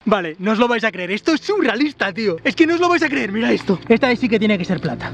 Vale, no os lo vais a creer, esto es surrealista, tío. Es que no os lo vais a creer, mira esto. Esta sí que tiene que ser plata.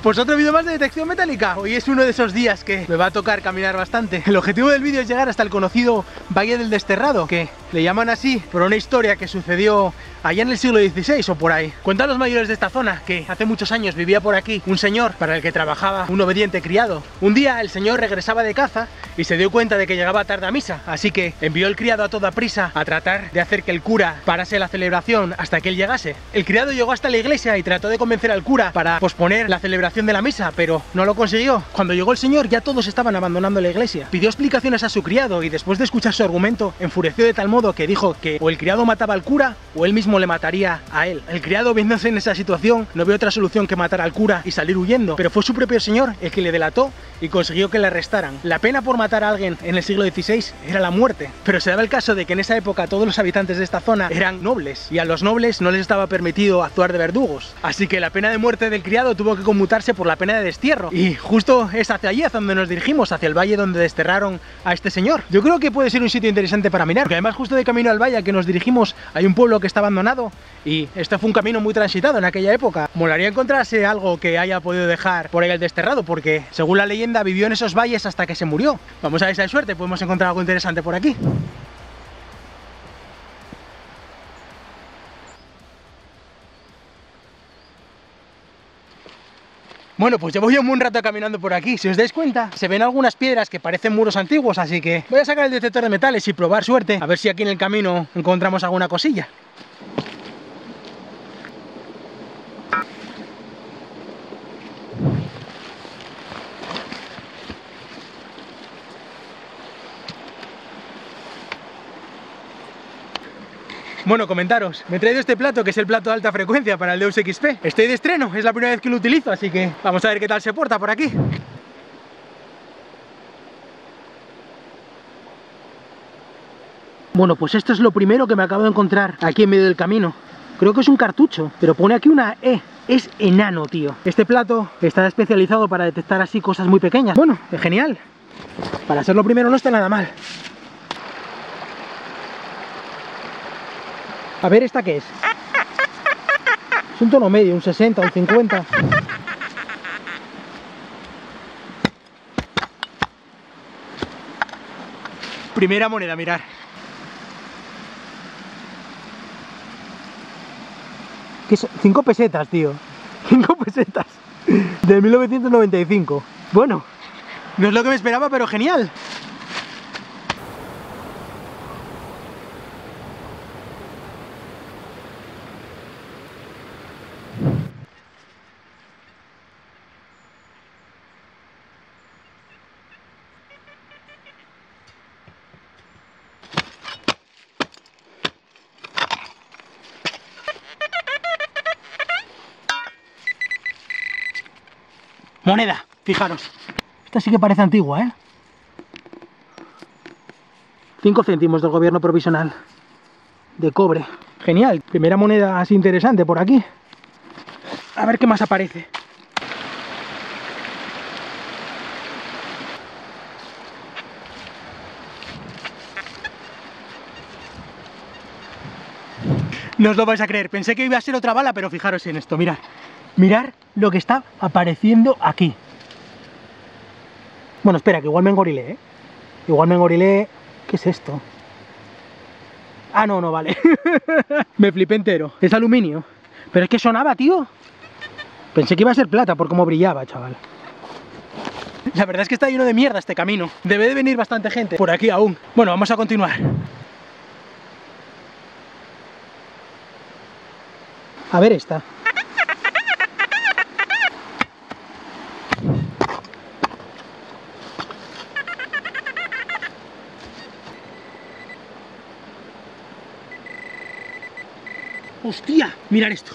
Pues otro vídeo más de detección metálica. Hoy es uno de esos días que me va a tocar caminar bastante. El objetivo del vídeo es llegar hasta el conocido Valle del Desterrado, que le llaman así por una historia que sucedió allá en el siglo XVI o por ahí. Cuentan los mayores de esta zona que hace muchos años vivía por aquí un señor para el que trabajaba un obediente criado. Un día el señor regresaba de caza y se dio cuenta de que llegaba tarde a misa, así que envió el criado a toda prisa a tratar de hacer que el cura parase la celebración hasta que él llegase. El criado llegó hasta la iglesia y trató de convencer al cura para posponer la celebración de la misa, pero no lo consiguió. Cuando llegó el señor ya todos estaban abandonando la iglesia. Pidió explicaciones a su criado y después de escuchar su argumento enfureció de tal modo que dijo que o el criado mataba al cura o él mismo le mataría a él. El criado, viéndose en esa situación, no vio otra solución que matar al cura y salir huyendo, pero fue su propio señor el que le delató y consiguió que le arrestaran. La pena por matar a alguien en el siglo XVI era la muerte, pero se daba el caso de que en esa época todos los habitantes de esta zona eran nobles y a los nobles no les estaba permitido actuar de verdugos, así que la pena de muerte del criado tuvo que conmutarse por la pena de destierro, y justo es hacia allí hacia donde nos dirigimos, hacia el valle donde desterraron a este señor. Yo creo que puede ser un sitio interesante para mirar, porque además justo de camino al valle al que nos dirigimos hay un pueblo que está abandonado y este fue un camino muy transitado en aquella época. Molaría encontrarse algo que haya podido dejar por ahí el desterrado, porque según la leyenda vivió en esos valles hasta que se murió. Vamos a ver si hay suerte, podemos encontrar algo interesante por aquí. Bueno, pues llevo ya un buen rato caminando por aquí. Si os dais cuenta, se ven algunas piedras que parecen muros antiguos, así que voy a sacar el detector de metales y probar suerte, a ver si aquí en el camino encontramos alguna cosilla. Bueno, comentaros, me he traído este plato que es el plato de alta frecuencia para el Deus XP. Estoy de estreno, es la primera vez que lo utilizo, así que vamos a ver qué tal se porta por aquí. Bueno, pues esto es lo primero que me acabo de encontrar aquí en medio del camino. Creo que es un cartucho, pero pone aquí una E. Es enano, tío. Este plato está especializado para detectar así cosas muy pequeñas. Bueno, es genial. Para ser lo primero no está nada mal. A ver, ¿esta qué es? Es un tono medio, un 60, un 50. Primera moneda, mirar. ¿Qué son? 5 pesetas, tío. 5 pesetas. De 1995. Bueno, no es lo que me esperaba, pero genial. Moneda, fijaros. Esta sí que parece antigua, ¿eh? 5 céntimos del gobierno provisional. De cobre. Genial. Primera moneda así interesante por aquí. A ver qué más aparece. No os lo vais a creer. Pensé que iba a ser otra bala, pero fijaros en esto. Mirad. Mirad lo que está apareciendo aquí. Bueno, espera, que igual me engorilé, ¿eh? Igual me engorilé... ¿Qué es esto? Ah, no, no, vale. Me flipé entero. Es aluminio. Pero es que sonaba, tío. Pensé que iba a ser plata por cómo brillaba, chaval. La verdad es que está lleno de mierda este camino. Debe de venir bastante gente por aquí aún. Bueno, vamos a continuar. A ver esta. ¡Hostia! Mirad esto.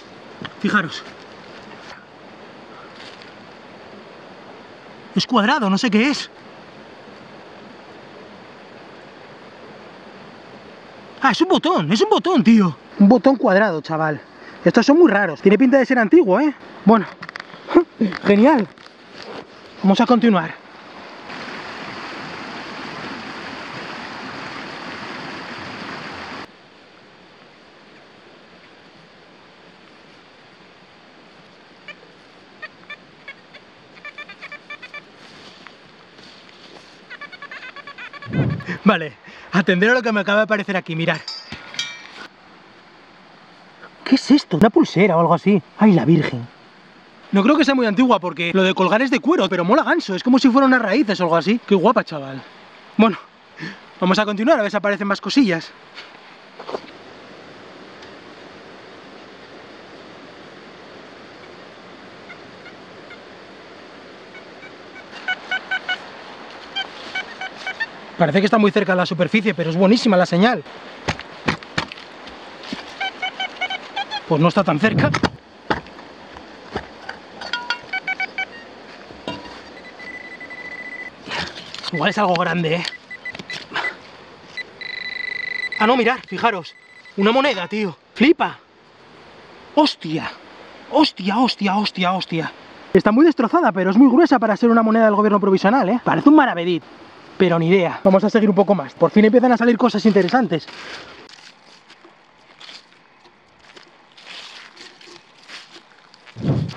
Fijaros. Es cuadrado, no sé qué es. Ah, es un botón, tío. Un botón cuadrado, chaval. Estos son muy raros. Tiene pinta de ser antiguo, ¿eh? Bueno, genial. Vamos a continuar. Vale, atender a lo que me acaba de aparecer aquí, mirad. ¿Qué es esto? ¿Una pulsera o algo así? ¡Ay, la Virgen! No creo que sea muy antigua porque lo de colgar es de cuero, pero mola ganso, es como si fueran unas raíces o algo así. ¡Qué guapa, chaval! Bueno, vamos a continuar a ver si aparecen más cosillas. Parece que está muy cerca de la superficie, pero es buenísima la señal. Pues no está tan cerca. Igual es algo grande, ¿eh? Ah, no, mirad, fijaros. Una moneda, tío. ¡Flipa! ¡Hostia! ¡Hostia, hostia, hostia, hostia! Está muy destrozada, pero es muy gruesa para ser una moneda del gobierno provisional, ¿eh? Parece un maravedí. Pero ni idea. Vamos a seguir un poco más. Por fin empiezan a salir cosas interesantes.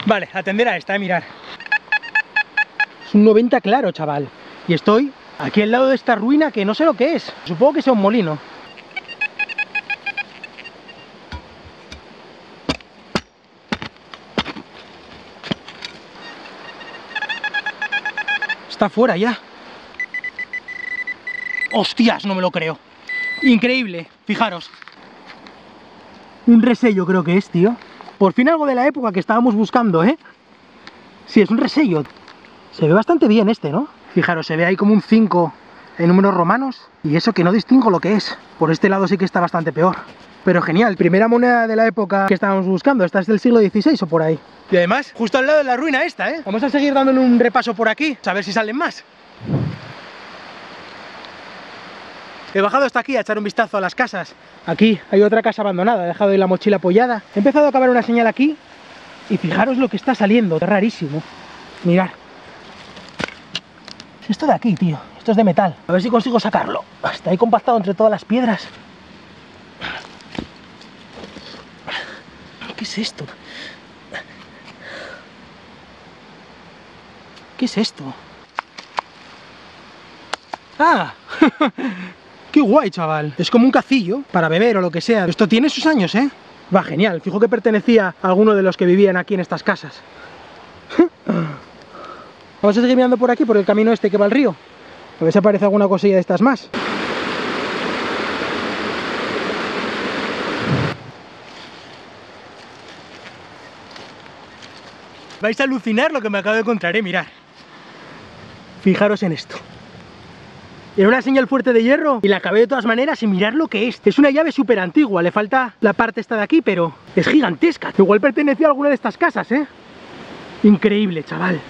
Vale, atender a esta, mirar. Es un 90 claro, chaval. Y estoy aquí al lado de esta ruina que no sé lo que es. Supongo que sea un molino. Está fuera ya. ¡Hostias! No me lo creo. Increíble, fijaros. Un resello creo que es, tío. Por fin algo de la época que estábamos buscando, ¿eh? Sí, es un resello. Se ve bastante bien este, ¿no? Fijaros, se ve ahí como un 5 en números romanos. Y eso que no distingo lo que es. Por este lado sí que está bastante peor. Pero genial, primera moneda de la época que estábamos buscando. Esta es del siglo XVI o por ahí. Y además, justo al lado de la ruina esta, ¿eh? Vamos a seguir dándole un repaso por aquí, a ver si salen más. He bajado hasta aquí a echar un vistazo a las casas. Aquí hay otra casa abandonada, he dejado ahí la mochila apoyada. He empezado a acabar una señal aquí y fijaros lo que está saliendo, es rarísimo. Mirad. Es esto de aquí, tío, esto es de metal. A ver si consigo sacarlo. Está ahí compactado entre todas las piedras. ¿Qué es esto? ¿Qué es esto? ¡Ah! ¡Qué guay, chaval! Es como un cacillo para beber o lo que sea. Esto tiene sus años, ¿eh? Va, genial. Fijo que pertenecía a alguno de los que vivían aquí en estas casas. Vamos a seguir mirando por aquí, por el camino este que va al río. A ver si aparece alguna cosilla de estas más. Vais a alucinar lo que me acabo de encontrar, mirad. Fijaros en esto. Era una señal fuerte de hierro y la acabé de todas maneras y mirad lo que es. Es una llave súper antigua, le falta la parte esta de aquí, pero es gigantesca. Igual pertenecía a alguna de estas casas, ¿eh? Increíble, chaval.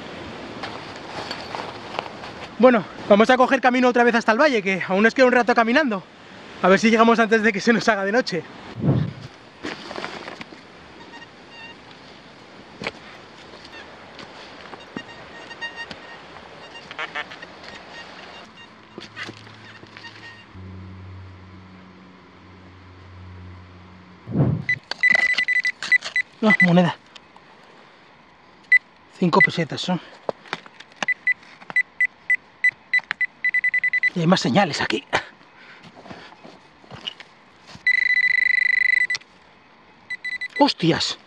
Bueno, vamos a coger camino otra vez hasta el valle, que aún nos queda un rato caminando. A ver si llegamos antes de que se nos haga de noche. No, moneda. 5 pesetas son. Y hay más señales aquí. ¡Hostias!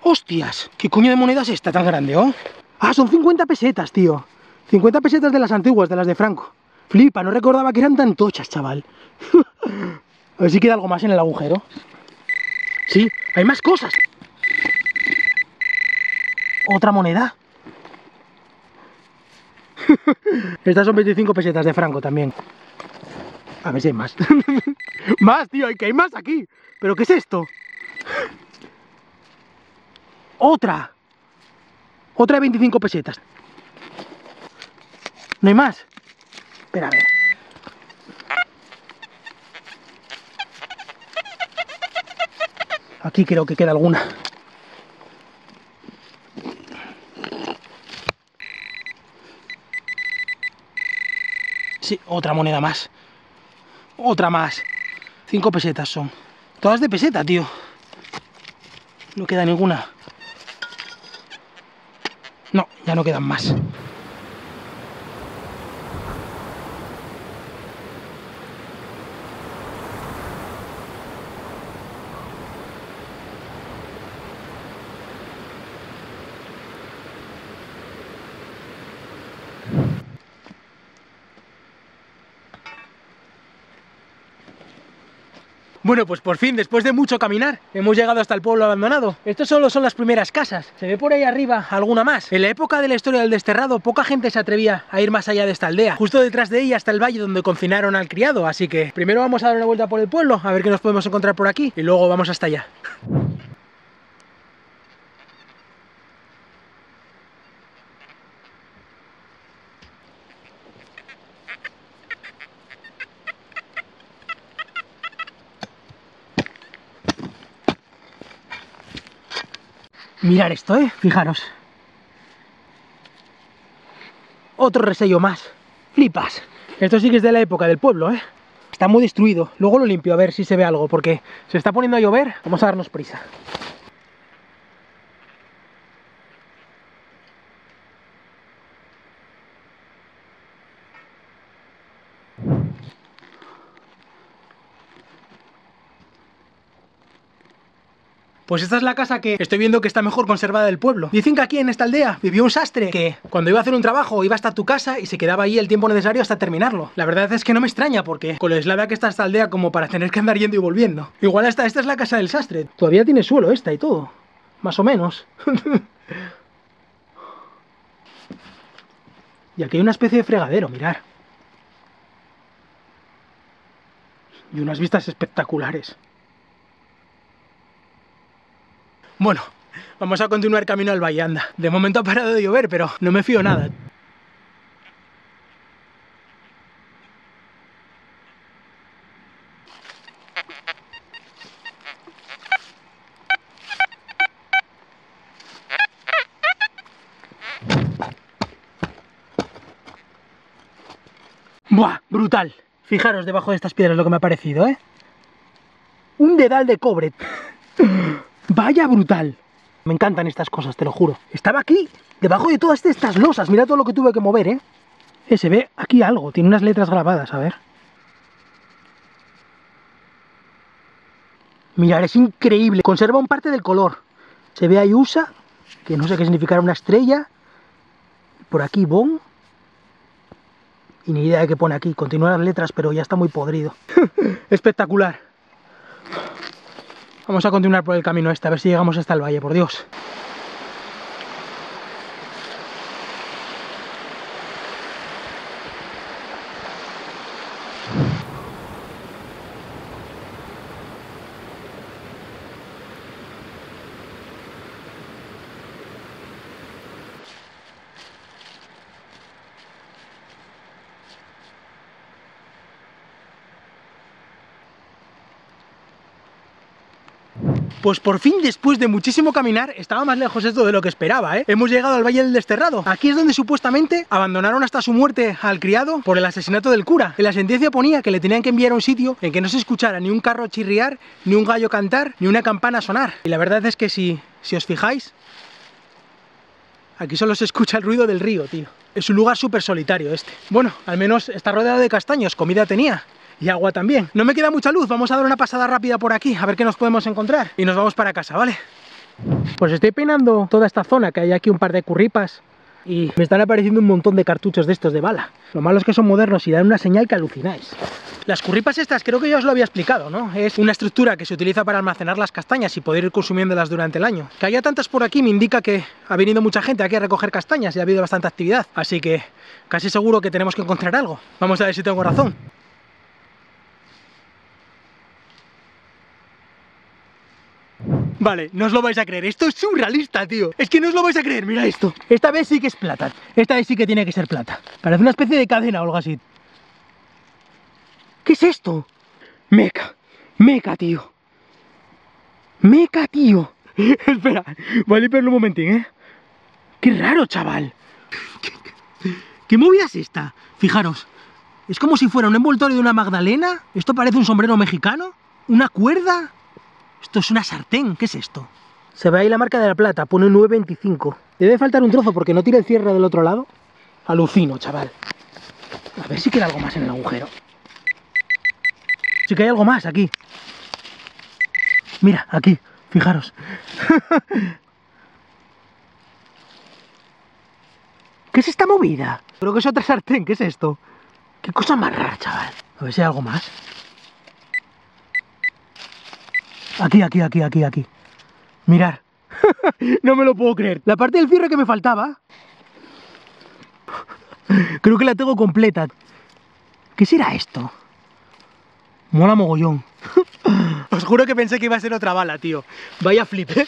¡Hostias! ¿Qué coño de moneda es esta tan grande, oh? Ah, son 50 pesetas, tío. 50 pesetas de las antiguas, de las de Franco. Flipa, no recordaba que eran tan tochas, chaval. A ver si queda algo más en el agujero. Sí, hay más cosas. Otra moneda. Estas son 25 pesetas de Franco también. A ver si hay más. Más, tío, que hay más aquí. ¿Pero qué es esto? ¡Otra! Otra de 25 pesetas. ¿No hay más? Espera, a ver. Aquí creo que queda alguna. Sí, otra moneda más. Otra más. 5 pesetas son. Todas de peseta, tío. No queda ninguna. No, ya no quedan más. Bueno, pues por fin, después de mucho caminar, hemos llegado hasta el pueblo abandonado. Estos solo son las primeras casas. Se ve por ahí arriba alguna más. En la época de la historia del desterrado, poca gente se atrevía a ir más allá de esta aldea. Justo detrás de ella está el valle donde confinaron al criado. Así que primero vamos a dar una vuelta por el pueblo, a ver qué nos podemos encontrar por aquí. Y luego vamos hasta allá. Mirad esto, fijaros. Otro resello más. Flipas. Esto sí que es de la época del pueblo, Está muy destruido. Luego lo limpio a ver si se ve algo, porque se está poniendo a llover. Vamos a darnos prisa. Pues esta es la casa que estoy viendo que está mejor conservada del pueblo. Dicen que aquí en esta aldea vivió un sastre que cuando iba a hacer un trabajo iba hasta tu casa y se quedaba ahí el tiempo necesario hasta terminarlo. La verdad es que no me extraña porque con lo aislada que está esta aldea como para tener que andar yendo y volviendo. Igual esta es la casa del sastre. Todavía tiene suelo esta y todo. Más o menos. Y aquí hay una especie de fregadero, mirar. Y unas vistas espectaculares. Bueno, vamos a continuar camino al valle, anda. De momento ha parado de llover, pero no me fío nada. ¡Buah! Brutal. Fijaros debajo de estas piedras lo que me ha parecido, Un dedal de cobre. Vaya brutal. Me encantan estas cosas, te lo juro. Estaba aquí, debajo de todas estas losas. Mira todo lo que tuve que mover, se ve aquí algo. Tiene unas letras grabadas, a ver. Mirad, es increíble. Conserva un parte del color. Se ve ahí USA, que no sé qué significará una estrella. Por aquí Bon. Y ni idea de qué pone aquí. Continúan las letras, pero ya está muy podrido. Espectacular. Vamos a continuar por el camino a ver si llegamos hasta el valle, por Dios. Pues por fin, después de muchísimo caminar, estaba más lejos esto de lo que esperaba, Hemos llegado al Valle del Desterrado. Aquí es donde supuestamente abandonaron hasta su muerte al criado por el asesinato del cura. En la sentencia ponía que le tenían que enviar a un sitio en que no se escuchara ni un carro chirriar, ni un gallo cantar, ni una campana sonar. Y la verdad es que si os fijáis, aquí solo se escucha el ruido del río, tío. Es un lugar súper solitario este. Bueno, al menos está rodeado de castaños, comida tenía. Y agua también. No me queda mucha luz, vamos a dar una pasada rápida por aquí, a ver qué nos podemos encontrar. Y nos vamos para casa, ¿vale? Pues estoy peinando toda esta zona, que hay aquí un par de curripas. Y me están apareciendo un montón de cartuchos de estos de bala. Lo malo es que son modernos y dan una señal que alucináis. Las curripas estas, creo que ya os lo había explicado, ¿no? Es una estructura que se utiliza para almacenar las castañas y poder ir consumiéndolas durante el año. Que haya tantas por aquí me indica que ha venido mucha gente aquí a recoger castañas y ha habido bastante actividad. Así que casi seguro que tenemos que encontrar algo. Vamos a ver si tengo razón. Vale, no os lo vais a creer, esto es surrealista, tío. Es que no os lo vais a creer, mira esto. Esta vez sí que es plata, esta vez sí que tiene que ser plata. Parece una especie de cadena o algo así. ¿Qué es esto? Meca, tío. Meca, tío. Espera, voy a limpiarlo un momentín, ¿eh? Qué raro, chaval. ¿Qué movida es esta? Fijaros, es como si fuera un envoltorio de una magdalena. Esto parece un sombrero mexicano. ¿Una cuerda? Esto es una sartén, ¿qué es esto? Se ve ahí la marca de la plata, pone 9,25. Debe faltar un trozo porque no tira el cierre del otro lado. Alucino, chaval. A ver si queda algo más en el agujero. Sí que hay algo más aquí. Mira, aquí, fijaros. ¿Qué es esta movida? Creo que es otra sartén, ¿qué es esto? Qué cosa más rara, chaval. A ver si hay algo más. Aquí. Mirad. No me lo puedo creer. La parte del cierre que me faltaba, creo que la tengo completa. ¿Qué será esto? Mola mogollón. Os juro que pensé que iba a ser otra bala, tío. Vaya flip, ¿eh?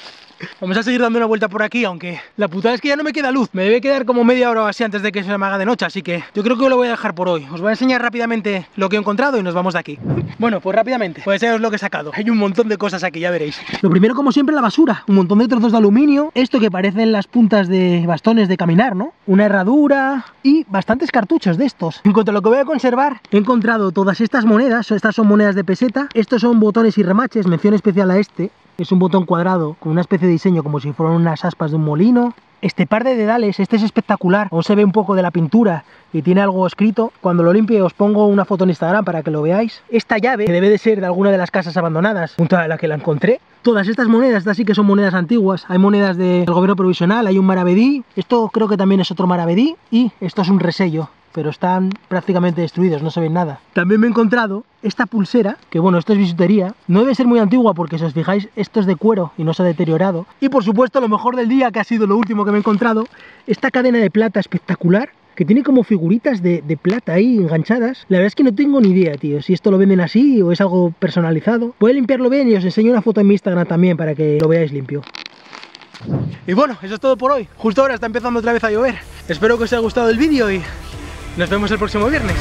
Vamos a seguir dando una vuelta por aquí, aunque la putada es que ya no me queda luz. Me debe quedar como media hora o así antes de que se me haga de noche, así que yo creo que lo voy a dejar por hoy. Os voy a enseñar rápidamente lo que he encontrado y nos vamos de aquí. Bueno, pues rápidamente, pues enseñaros lo que he sacado. Hay un montón de cosas aquí, ya veréis. Lo primero, como siempre, la basura. Un montón de trozos de aluminio. Esto que parecen las puntas de bastones de caminar, ¿no? Una herradura y bastantes cartuchos de estos. En cuanto a lo que voy a conservar, he encontrado todas estas monedas. Estas son monedas de peseta. Estos son botones y remaches. Mención especial a este. Es un botón cuadrado con una especie de diseño como si fueran unas aspas de un molino. Este par de dedales, este es espectacular. Aún se ve un poco de la pintura y tiene algo escrito. Cuando lo limpie os pongo una foto en Instagram para que lo veáis. Esta llave, que debe de ser de alguna de las casas abandonadas junto a la que la encontré. Todas estas monedas, estas sí que son monedas antiguas. Hay monedas del gobierno provisional, hay un maravedí. Esto creo que también es otro maravedí. Y esto es un resello, pero están prácticamente destruidos, no se ven nada. También me he encontrado esta pulsera, que bueno, esto es bisutería. No debe ser muy antigua porque si os fijáis, esto es de cuero y no se ha deteriorado. Y por supuesto, lo mejor del día, que ha sido lo último que me he encontrado, esta cadena de plata espectacular, que tiene como figuritas de plata ahí enganchadas. La verdad es que no tengo ni idea, tío, si esto lo venden así o es algo personalizado. Voy a limpiarlo bien y os enseño una foto en mi Instagram también para que lo veáis limpio. Y bueno, eso es todo por hoy. Justo ahora está empezando otra vez a llover. Espero que os haya gustado el vídeo y nos vemos el próximo viernes.